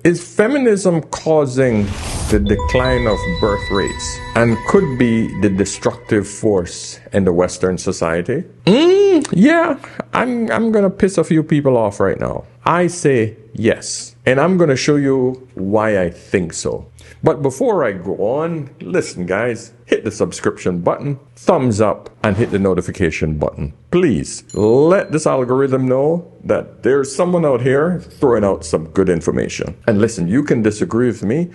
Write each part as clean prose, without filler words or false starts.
Is feminism causing the decline of birth rates and could be the destructive force in the Western society? Yeah, I'm gonna piss a few people off right now. I say yes, and I'm gonna show you why I think so. But before I go on, listen guys, hit the subscription button, thumbs up, and hit the notification button. Please let this algorithm know that there's someone out here throwing out some good information. And listen, you can disagree with me.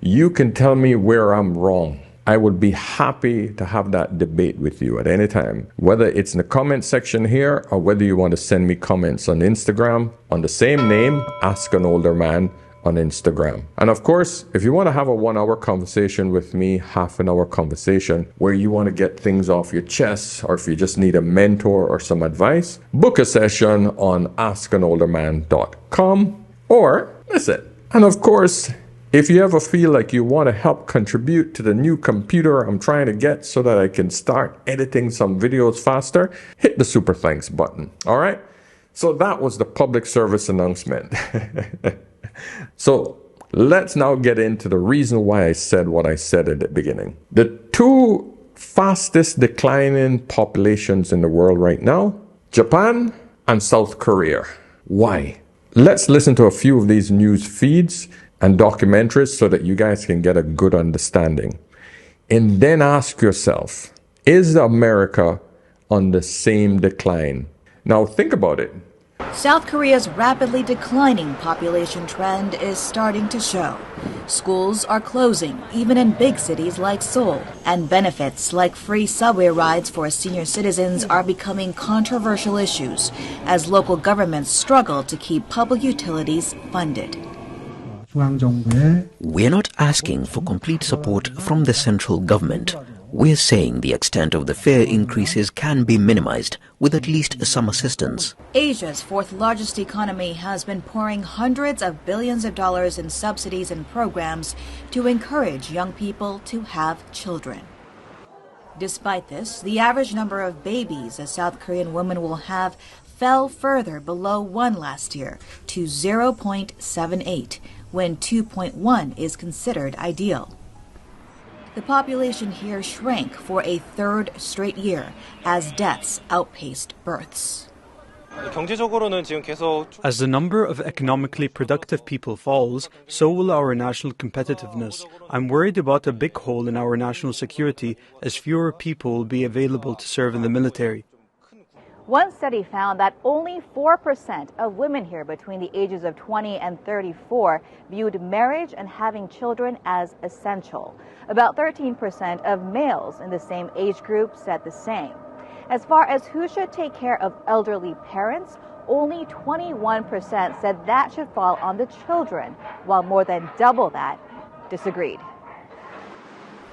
You can tell me where I'm wrong. I would be happy to have that debate with you at any time, whether it's in the comment section here or whether you want to send me comments on Instagram on the same name, Ask an Older Man, on Instagram. And of course, if you want to have a 1 hour conversation with me, half an hour conversation where you want to get things off your chest, or if you just need a mentor or some advice, book a session on askanolderman.com or listen. And of course, if you ever feel like you want to help contribute to the new computer I'm trying to get so that I can start editing some videos faster, hit the super thanks button. All right. So that was the public service announcement. So let's now get into the reason why I said what I said at the beginning. The two fastest declining populations in the world right now, Japan and South Korea. Why? Let's listen to a few of these news feeds and documentaries so that you guys can get a good understanding. And then ask yourself, is America on the same decline? Now think about it. South Korea's rapidly declining population trend is starting to show. Schools are closing, even in big cities like Seoul, and benefits like free subway rides for senior citizens are becoming controversial issues as local governments struggle to keep public utilities funded. We're not asking for complete support from the central government. We're saying the extent of the fare increases can be minimized with at least some assistance. Asia's fourth largest economy has been pouring hundreds of billions of dollars in subsidies and programs to encourage young people to have children. Despite this, the average number of babies a South Korean woman will have fell further below 1 last year to 0.78, when 2.1 is considered ideal. The population here shrank for a third straight year as deaths outpaced births. As the number of economically productive people falls, so will our national competitiveness. I'm worried about a big hole in our national security as fewer people will be available to serve in the military. One study found that only 4% of women here between the ages of 20 and 34 viewed marriage and having children as essential. About 13% of males in the same age group said the same. As far as who should take care of elderly parents, only 21% said that should fall on the children, while more than double that disagreed.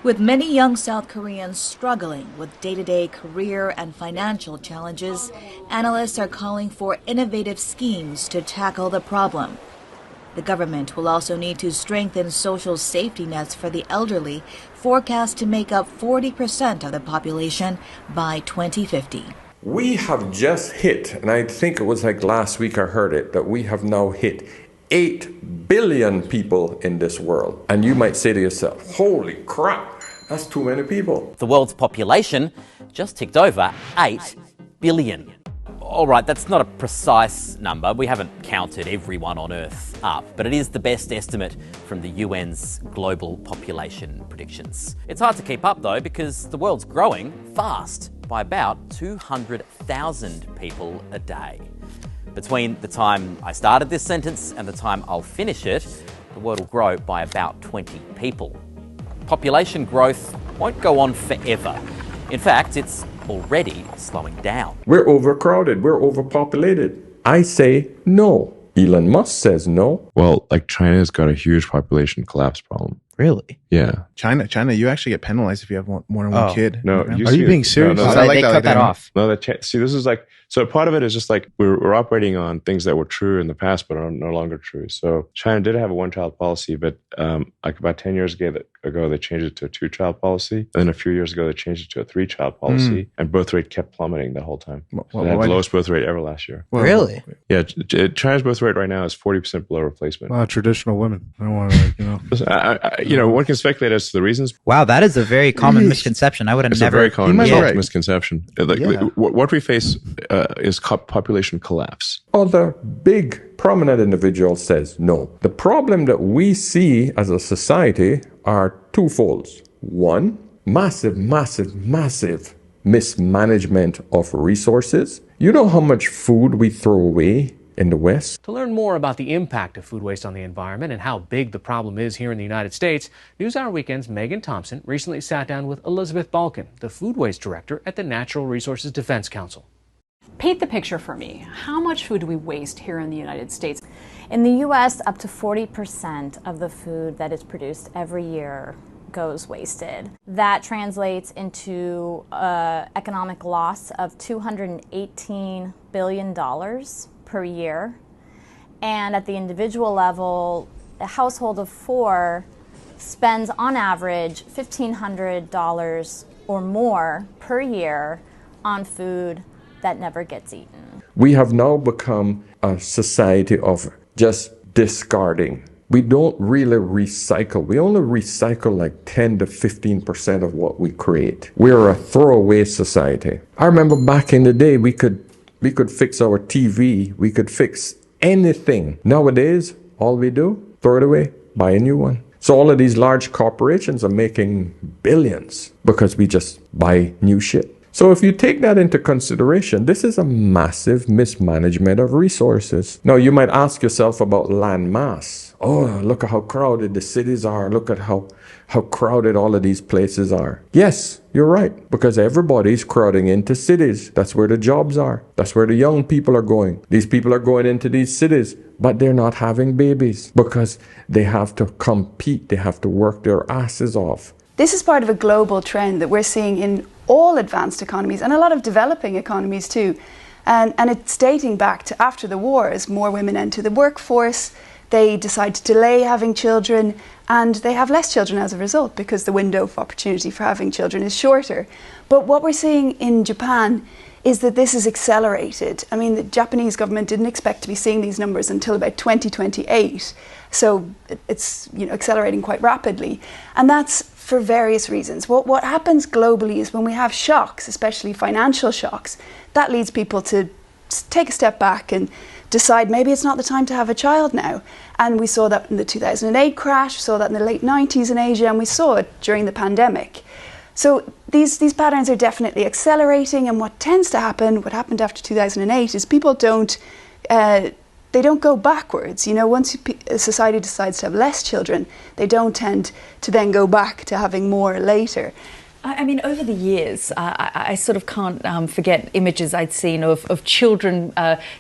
With many young South Koreans struggling with day-to-day career and financial challenges, analysts are calling for innovative schemes to tackle the problem. The government will also need to strengthen social safety nets for the elderly, forecast to make up 40% of the population by 2050. We have just hit, and I think it was like last week I heard it, that we have now hit 8 billion people in this world. And you might say to yourself, holy crap, that's too many people. The world's population just ticked over 8 billion. All right, that's not a precise number. We haven't counted everyone on Earth up, but it is the best estimate from the UN's global population predictions. It's hard to keep up though because the world's growing fast by about 200,000 people a day. Between the time I started this sentence and the time I'll finish it, the world will grow by about 20 people. Population growth won't go on forever. In fact, it's already slowing down. We're overcrowded. We're overpopulated. I say no. Elon Musk says no. Well, like China's got a huge population collapse problem. Really? Yeah. China, you actually get penalized if you have more than one kid. No, Are you being serious? No, I they cut that off. No, see, this is like, so part of it is just like we're operating on things that were true in the past, but are no longer true. So China did have a one-child policy, but like about 10 years ago, they changed it to a two-child policy. And then a few years ago, they changed it to a three-child policy. And birth rate kept plummeting the whole time. So they had the lowest birth rate ever last year. Really? Yeah, China's birth rate right now is 40% below replacement. Traditional women. I don't want to, one can speculate as to the reasons. Wow, that is a very common misconception. I would have never. A very common right. misconception. What we face is population collapse. Other big prominent individual says no. The problem that we see as a society are twofolds. One, massive mismanagement of resources. You know how much food we throw away in the West? To learn more about the impact of food waste on the environment and how big the problem is here in the United States, NewsHour Weekend's Megan Thompson recently sat down with Elizabeth Balkin, the food waste director at the Natural Resources Defense Council. Paint the picture for me. How much food do we waste here in the United States? In the U.S., up to 40% of the food that is produced every year goes wasted. That translates into economic loss of $218 billion per year. And at the individual level, a household of 4 spends on average $1,500 or more per year on food that never gets eaten. We have now become a society of just discarding. We don't really recycle. We only recycle like 10 to 15% of what we create. We're a throwaway society. I remember back in the day, we could fix our TV. We could fix anything. Nowadays, all we do, throw it away, buy a new one. So all of these large corporations are making billions because we just buy new shit. So if you take that into consideration, this is a massive mismanagement of resources. Now, you might ask yourself about land mass. Oh, look at how crowded the cities are. Look at how crowded all of these places are. Yes, you're right, because everybody's crowding into cities. That's where the jobs are. That's where the young people are going. These people are going into these cities, but they're not having babies because they have to compete. They have to work their asses off. This is part of a global trend that we're seeing in all advanced economies and a lot of developing economies too. And it's dating back to after the war. As more women enter the workforce, they decide to delay having children, and they have less children as a result because the window of opportunity for having children is shorter. But what we're seeing in Japan is that this is accelerated. I mean, the Japanese government didn't expect to be seeing these numbers until about 2028. So it's accelerating quite rapidly. And that's for various reasons. What happens globally is when we have shocks, especially financial shocks, that leads people to take a step back and decide maybe it's not the time to have a child now. And we saw that in the 2008 crash, saw that in the late 90s in Asia, and we saw it during the pandemic. So these patterns are definitely accelerating, and what tends to happen, what happened after 2008, is people don't go backwards. Once a society decides to have less children, they don't tend to then go back to having more later. I mean, over the years, I sort of can't forget images I'd seen of children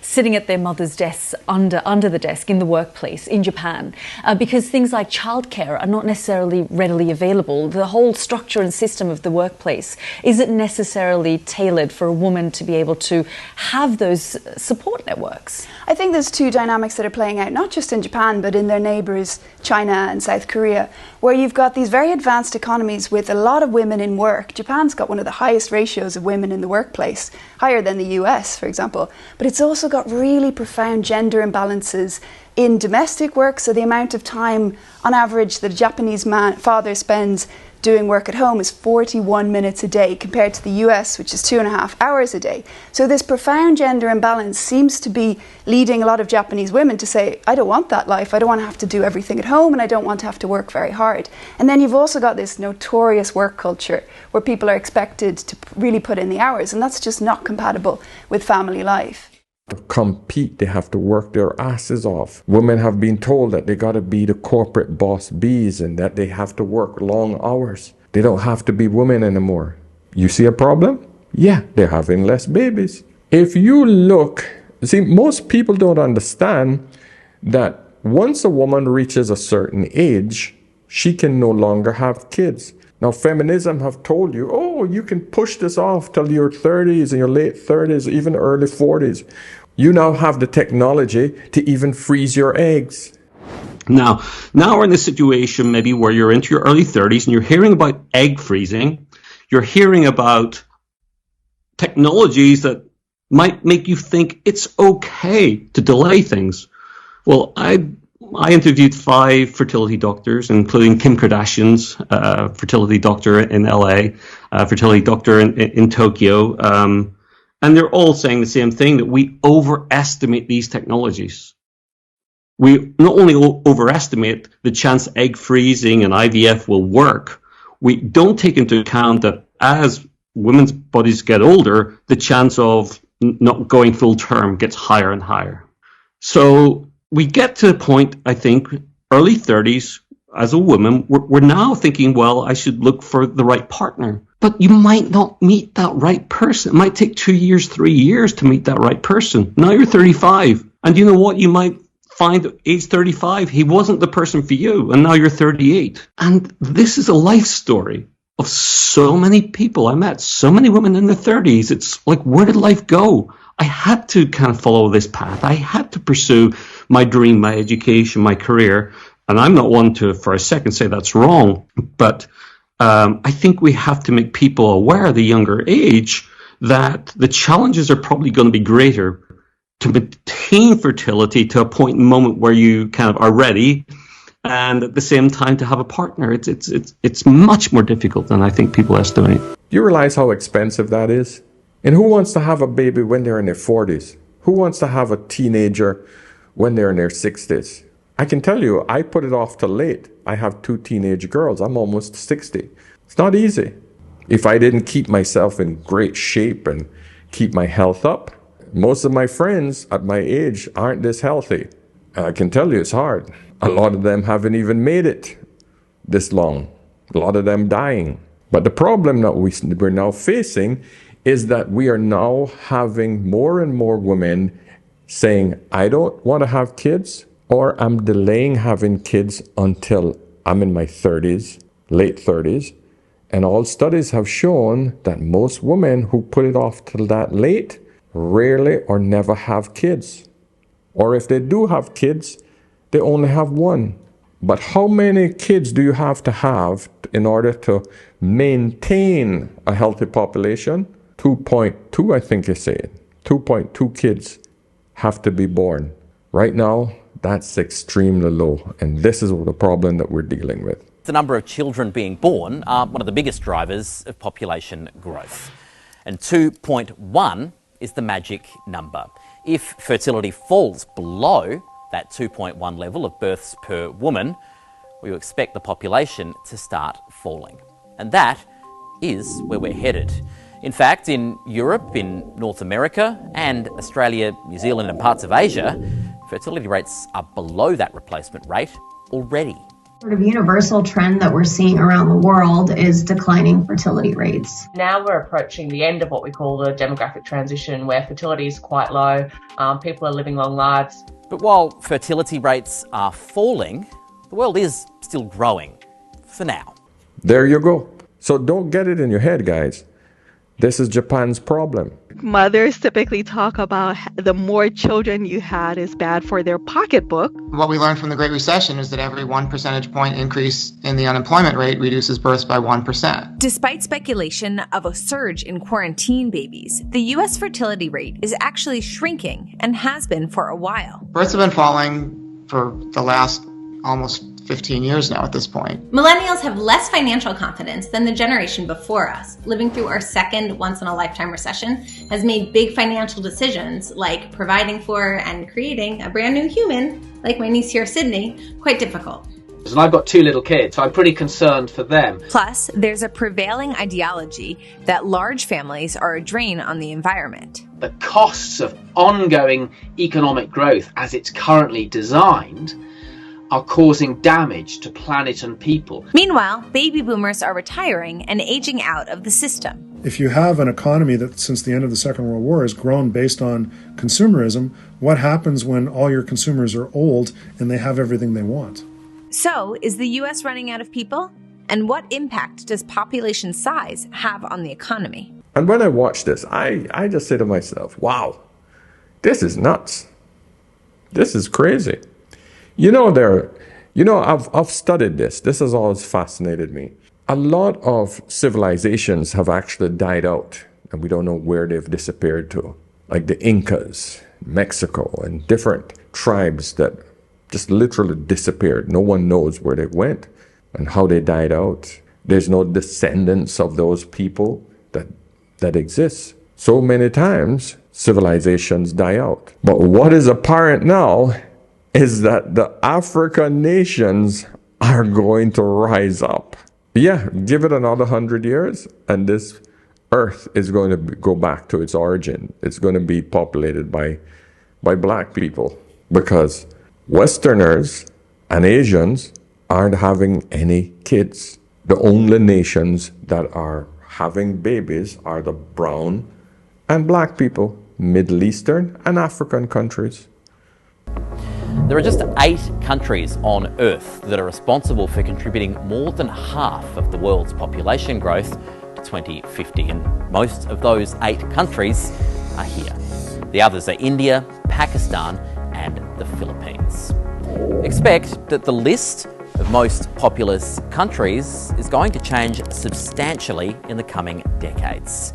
sitting at their mother's desks under the desk in the workplace in Japan, because things like childcare are not necessarily readily available. The whole structure and system of the workplace isn't necessarily tailored for a woman to be able to have those support networks. I think there's two dynamics that are playing out, not just in Japan, but in their neighbours, China and South Korea, where you've got these very advanced economies with a lot of women in work. Japan's got one of the highest ratios of women in the workplace, higher than the US, for example. But it's also got really profound gender imbalances in domestic work. So the amount of time, on average, that a Japanese father spends doing work at home is 41 minutes a day compared to the US, which is 2.5 hours a day. So this profound gender imbalance seems to be leading a lot of Japanese women to say, I don't want that life. I don't want to have to do everything at home, and I don't want to have to work very hard. And then you've also got this notorious work culture where people are expected to really put in the hours, and that's just not compatible with family life. Compete, they have to work their asses off. Women have been told that they got to be the corporate boss bees and that they have to work long hours. They don't have to be women anymore. You see a problem? Yeah, they're having less babies. If you look, see, most people don't understand that once a woman reaches a certain age, she can no longer have kids. Now, feminism have told you, oh, you can push this off till your 30s and your late 30s, even early 40s. You now have the technology to even freeze your eggs. Now we're in this situation maybe where you're into your early 30s and you're hearing about egg freezing. You're hearing about technologies that might make you think it's okay to delay things. Well, I interviewed 5 fertility doctors, including Kim Kardashian's fertility doctor in LA, fertility doctor in Tokyo, and they're all saying the same thing, that we overestimate these technologies. We not only overestimate the chance egg freezing and IVF will work, we don't take into account that as women's bodies get older, the chance of not going full term gets higher and higher. So we get to the point, I think, early 30s, as a woman, we're now thinking, well, I should look for the right partner. But you might not meet that right person. It might take 2 years, 3 years to meet that right person. Now you're 35. And you know what? You might find at age 35, he wasn't the person for you. And now you're 38. And this is a life story of so many people. I met so many women in their 30s. It's like, where did life go? I had to kind of follow this path. I had to pursue my dream, my education, my career. And I'm not one to, for a second, say that's wrong. But I think we have to make people aware at the younger age that the challenges are probably going to be greater to maintain fertility to a point in the moment where you kind of are ready, and at the same time to have a partner. It's much more difficult than I think people estimate. Do you realize how expensive that is? And who wants to have a baby when they're in their 40s? Who wants to have a teenager when they're in their 60s? I can tell you, I put it off till late. I have 2 teenage girls. I'm almost 60. It's not easy. If I didn't keep myself in great shape and keep my health up, most of my friends at my age aren't this healthy. I can tell you it's hard. A lot of them haven't even made it this long. A lot of them dying. But the problem that we're now facing is that we are now having more and more women saying, I don't want to have kids, or I'm delaying having kids until I'm in my 30s, late 30s. And all studies have shown that most women who put it off till that late rarely or never have kids. Or if they do have kids, they only have one. But how many kids do you have to have in order to maintain a healthy population? 2.2, I think you said. 2.2 kids have to be born. Right now, that's extremely low. And this is the problem that we're dealing with. The number of children being born are one of the biggest drivers of population growth. And 2.1 is the magic number. If fertility falls below that 2.1 level of births per woman, we expect the population to start falling. And that is where we're headed. In fact, in Europe, in North America, and Australia, New Zealand, and parts of Asia, fertility rates are below that replacement rate already. Sort of universal trend that we're seeing around the world is declining fertility rates. Now we're approaching the end of what we call the demographic transition, where fertility is quite low, people are living long lives. But while fertility rates are falling, the world is still growing, for now. There you go. So don't get it in your head, guys. This is Japan's problem. Mothers typically talk about the more children you had is bad for their pocketbook. What we learned from the Great Recession is that every 1 percentage point increase in the unemployment rate reduces births by 1%. Despite speculation of a surge in quarantine babies, the U.S. fertility rate is actually shrinking and has been for a while. Births have been falling for the last almost 15 years now at this point. Millennials have less financial confidence than the generation before us. Living through our second once-in-a-lifetime recession has made big financial decisions like providing for and creating a brand new human, like my niece here, Sydney, quite difficult. And I've got 2 little kids, so I'm pretty concerned for them. Plus, there's a prevailing ideology that large families are a drain on the environment. The costs of ongoing economic growth as it's currently designed are causing damage to planet and people. Meanwhile, baby boomers are retiring and aging out of the system. If you have an economy that since the end of the Second World War has grown based on consumerism, what happens when all your consumers are old and they have everything they want? So, is the US running out of people? And what impact does population size have on the economy? And when I watch this, I just say to myself, wow, this is nuts. This is crazy. I've studied this. This has always fascinated me. A lot of civilizations have actually died out, and we don't know where they've disappeared to. Like the Incas, Mexico, and different tribes that just literally disappeared. No one knows where they went and how they died out. There's no descendants of those people that exist. So many times, civilizations die out. But what is apparent now is that the African nations are going to rise up. Yeah, give it another 100 years, and this earth is going to go back to its origin. It's going to be populated by black people, because Westerners and Asians aren't having any kids. The only nations that are having babies are the brown and black people, Middle Eastern and African countries. There are just 8 countries on Earth that are responsible for contributing more than half of the world's population growth to 2050, and most of those 8 countries are here. The others are India, Pakistan, and the Philippines. Expect that the list of most populous countries is going to change substantially in the coming decades.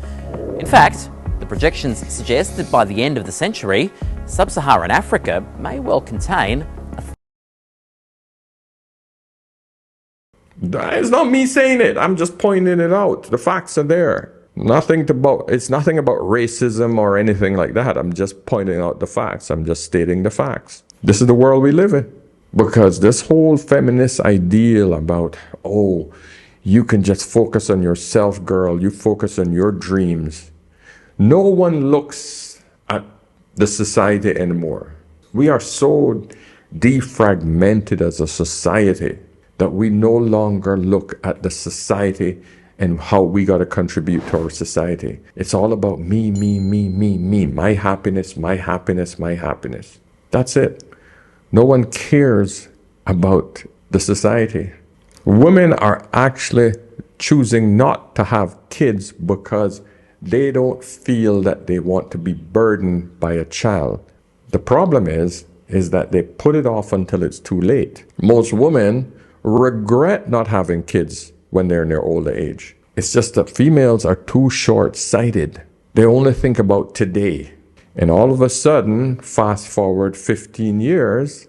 In fact, the projections suggest that by the end of the century, sub-Saharan Africa may well contain It's not me saying it. I'm just pointing it out. The facts are there. It's nothing about racism or anything like that. I'm just pointing out the facts. I'm just stating the facts. This is the world we live in. Because this whole feminist ideal about, oh, you can just focus on yourself, girl. You focus on your dreams. No one looks at the society anymore. We are so defragmented as a society that we no longer look at the society and how we got to contribute to our society. It's all about me, me, me, me, me. My happiness, my happiness, my happiness. That's it. No one cares about the society. Women are actually choosing not to have kids because they don't feel that they want to be burdened by a child. The problem is that they put it off until it's too late. Most women regret not having kids when they're in their older age. It's just that females are too short-sighted. They only think about today. And all of a sudden, fast forward 15 years,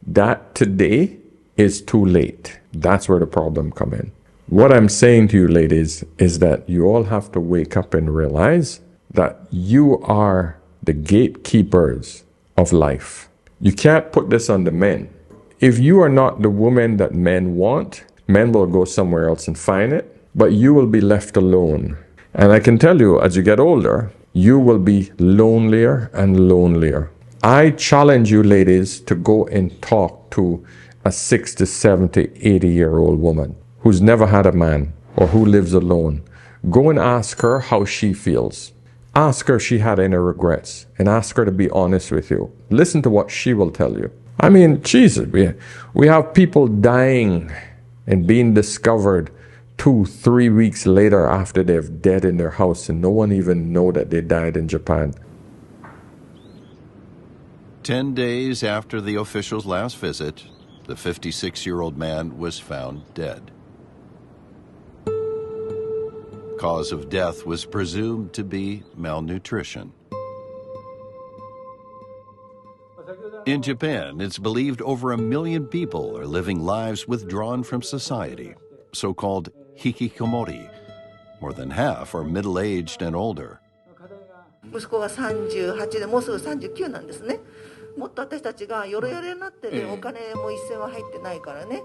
that today is too late. That's where the problem comes in. What I'm saying to you, ladies, is that you all have to wake up and realize that you are the gatekeepers of life. You can't put this on the men. If you are not the woman that men want, men will go somewhere else and find it, but you will be left alone. And I can tell you, as you get older, you will be lonelier and lonelier. I challenge you, ladies, to go and talk to a 60, 70, 80-year-old woman who's never had a man or who lives alone. Go and ask her how she feels. Ask her if she had any regrets, and ask her to be honest with you. Listen to what she will tell you. I mean, Jesus, we have people dying and being discovered 2-3 weeks later after they're dead in their house, and no one even know that they died in Japan. 10 days after the official's last visit, the 56-year-old man was found dead. Cause of death was presumed to be malnutrition. In Japan, it's believed over 1 million people are living lives withdrawn from society, so-called hikikomori. More than half are middle-aged and older. 息子が38でもうすぐ39なんですね。もっと私たちがヨレヨレになってて、お金も一銭は入ってないからね。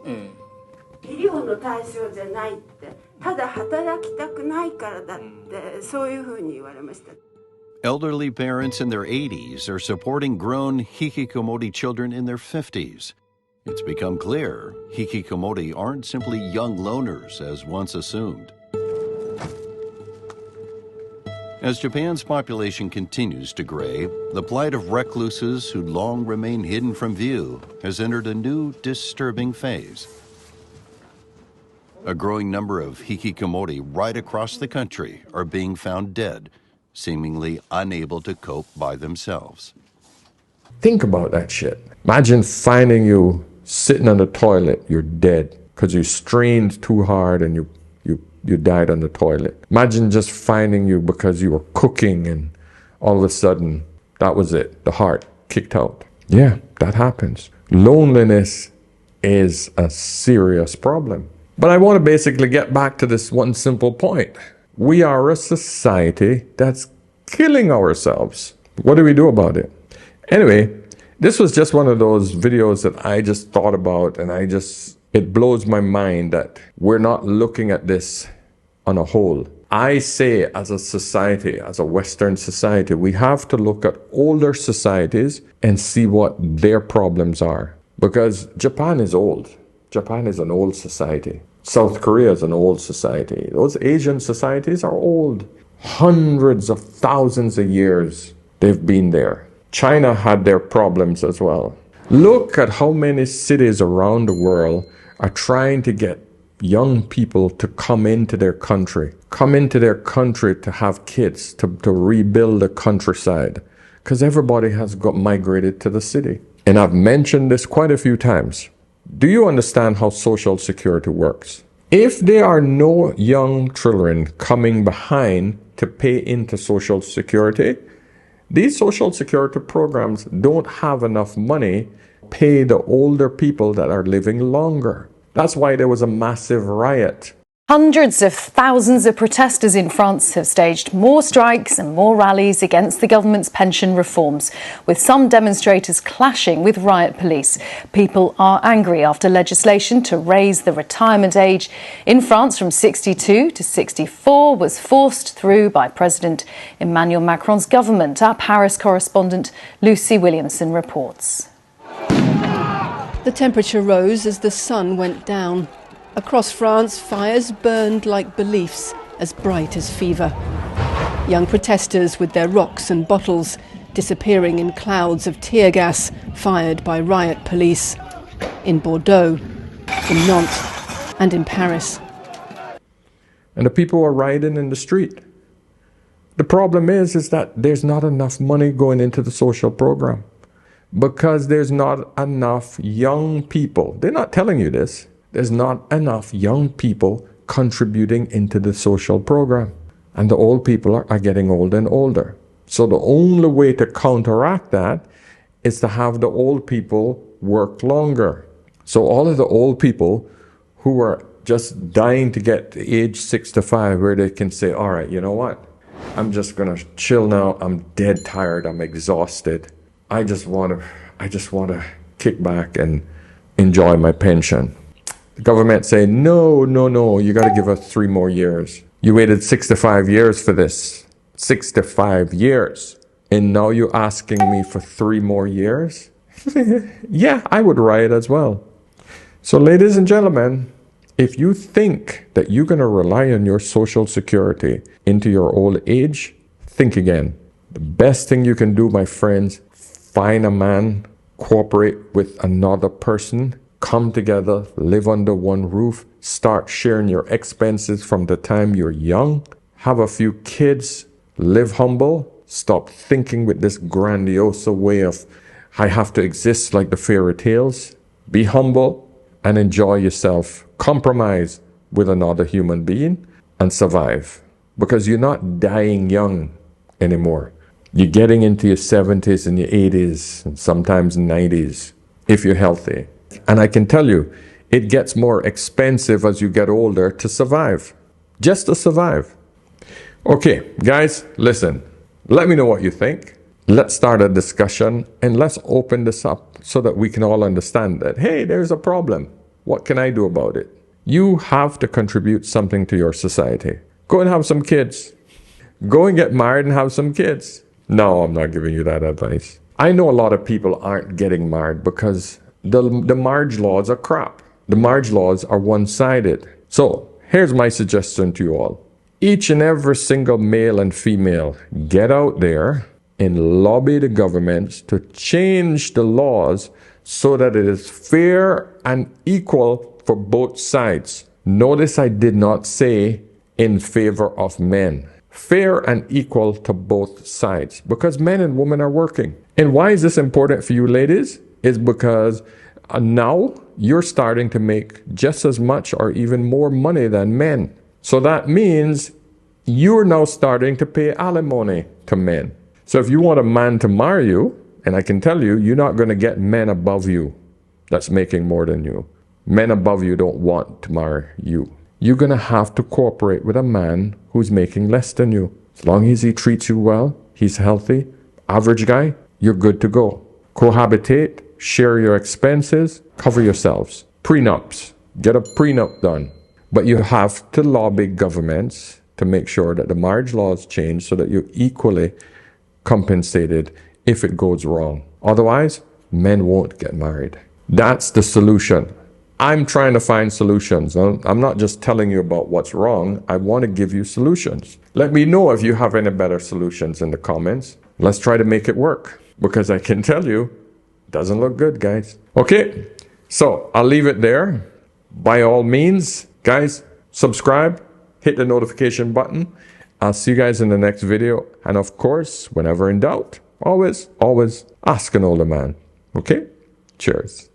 医療の対象じゃないって、ただ働きたくないからだって、そういうふうに言われました。Elderly parents in their 80s are supporting grown hikikomori children in their 50s. It's become clear hikikomori aren't simply young loners as once assumed. As Japan's population continues to gray, the plight of recluses who'd long remained hidden from view has entered a new, disturbing phase. A growing number of hikikomori right across the country are being found dead, seemingly unable to cope by themselves. Think about that shit. Imagine finding you sitting on the toilet, you're dead because you strained too hard and you died on the toilet. Imagine just finding you because you were cooking and all of a sudden, that was it. The heart kicked out. Yeah, that happens. Loneliness is a serious problem. But I want to basically get back to this one simple point. We are a society that's killing ourselves. What do we do about it? Anyway, this was just one of those videos that I just thought about, and it blows my mind that we're not looking at this on a whole. I say as a society, as a Western society, we have to look at older societies and see what their problems are. Because Japan is old. Japan is an old society. South Korea is an old society. Those Asian societies are old. Hundreds of thousands of years they've been there. China had their problems as well. Look at how many cities around the world are trying to get young people to come into their country to have kids, to rebuild the countryside, because everybody has got migrated to the city. And I've mentioned this quite a few times. Do you understand how Social Security works? If there are no young children coming behind to pay into Social Security, these Social Security programs don't have enough money to pay the older people that are living longer. That's why there was a massive riot. Hundreds of thousands of protesters in France have staged more strikes and more rallies against the government's pension reforms, with some demonstrators clashing with riot police. People are angry after legislation to raise the retirement age in France from 62 to 64 was forced through by President Emmanuel Macron's government. Our Paris correspondent Lucy Williamson reports. The temperature rose as the sun went down. Across France, fires burned like beliefs, as bright as fever. Young protesters with their rocks and bottles disappearing in clouds of tear gas fired by riot police in Bordeaux, in Nantes, and in Paris. And the people are rioting in the street. The problem is that there's not enough money going into the social program because there's not enough young people. They're not telling you this. There's not enough young people contributing into the social program. And the old people are getting older and older. So the only way to counteract that is to have the old people work longer. So all of the old people who are just dying to get to age 65 where they can say, all right, you know what? I'm just going to chill now. I'm dead tired. I'm exhausted. I just want to kick back and enjoy my pension. The government say, no, you got to give us 3 more years. You waited 65 years for this. 65 years. And now you're asking me for 3 more years? Yeah, I would riot as well. So ladies and gentlemen, if you think that you're going to rely on your Social Security into your old age, think again. The best thing you can do, my friends, find a man, cooperate with another person, come together, live under one roof, start sharing your expenses from the time you're young, have a few kids, live humble, stop thinking with this grandiose way of, I have to exist like the fairy tales. Be humble and enjoy yourself. Compromise with another human being and survive. Because you're not dying young anymore. You're getting into your 70s and your 80s and sometimes 90s if you're healthy. And I can tell you, it gets more expensive as you get older to survive. Just to survive. Okay, guys, listen. Let me know what you think. Let's start a discussion and let's open this up so that we can all understand that, hey, there's a problem. What can I do about it? You have to contribute something to your society. Go and have some kids. Go and get married and have some kids. No, I'm not giving you that advice. I know a lot of people aren't getting married because the marriage laws are crap. The marriage laws are one-sided. So here's my suggestion to you all. each and every single male and female get out there and lobby the governments to change the laws so that it is fair and equal for both sides. Notice I did not say in favor of men. Fair and equal to both sides, because men and women are working. And why is this important for you ladies? Is because now you're starting to make just as much or even more money than men. So that means you're now starting to pay alimony to men. So if you want a man to marry you, and I can tell you, you're not going to get men above you that's making more than you. Men above you don't want to marry you. You're going to have to cooperate with a man who's making less than you. As long as he treats you well, he's healthy, average guy, you're good to go. Cohabitate, share your expenses, cover yourselves. Prenups, get a prenup done. But you have to lobby governments to make sure that the marriage laws change so that you're equally compensated if it goes wrong. Otherwise, men won't get married. That's the solution. I'm trying to find solutions. I'm not just telling you about what's wrong. I want to give you solutions. Let me know if you have any better solutions in the comments. Let's try to make it work, because I can tell you, it doesn't look good, guys. Okay, so I'll leave it there. By all means, guys, subscribe, hit the notification button. I'll see you guys in the next video. And of course, whenever in doubt, always ask an older man. Okay? Cheers.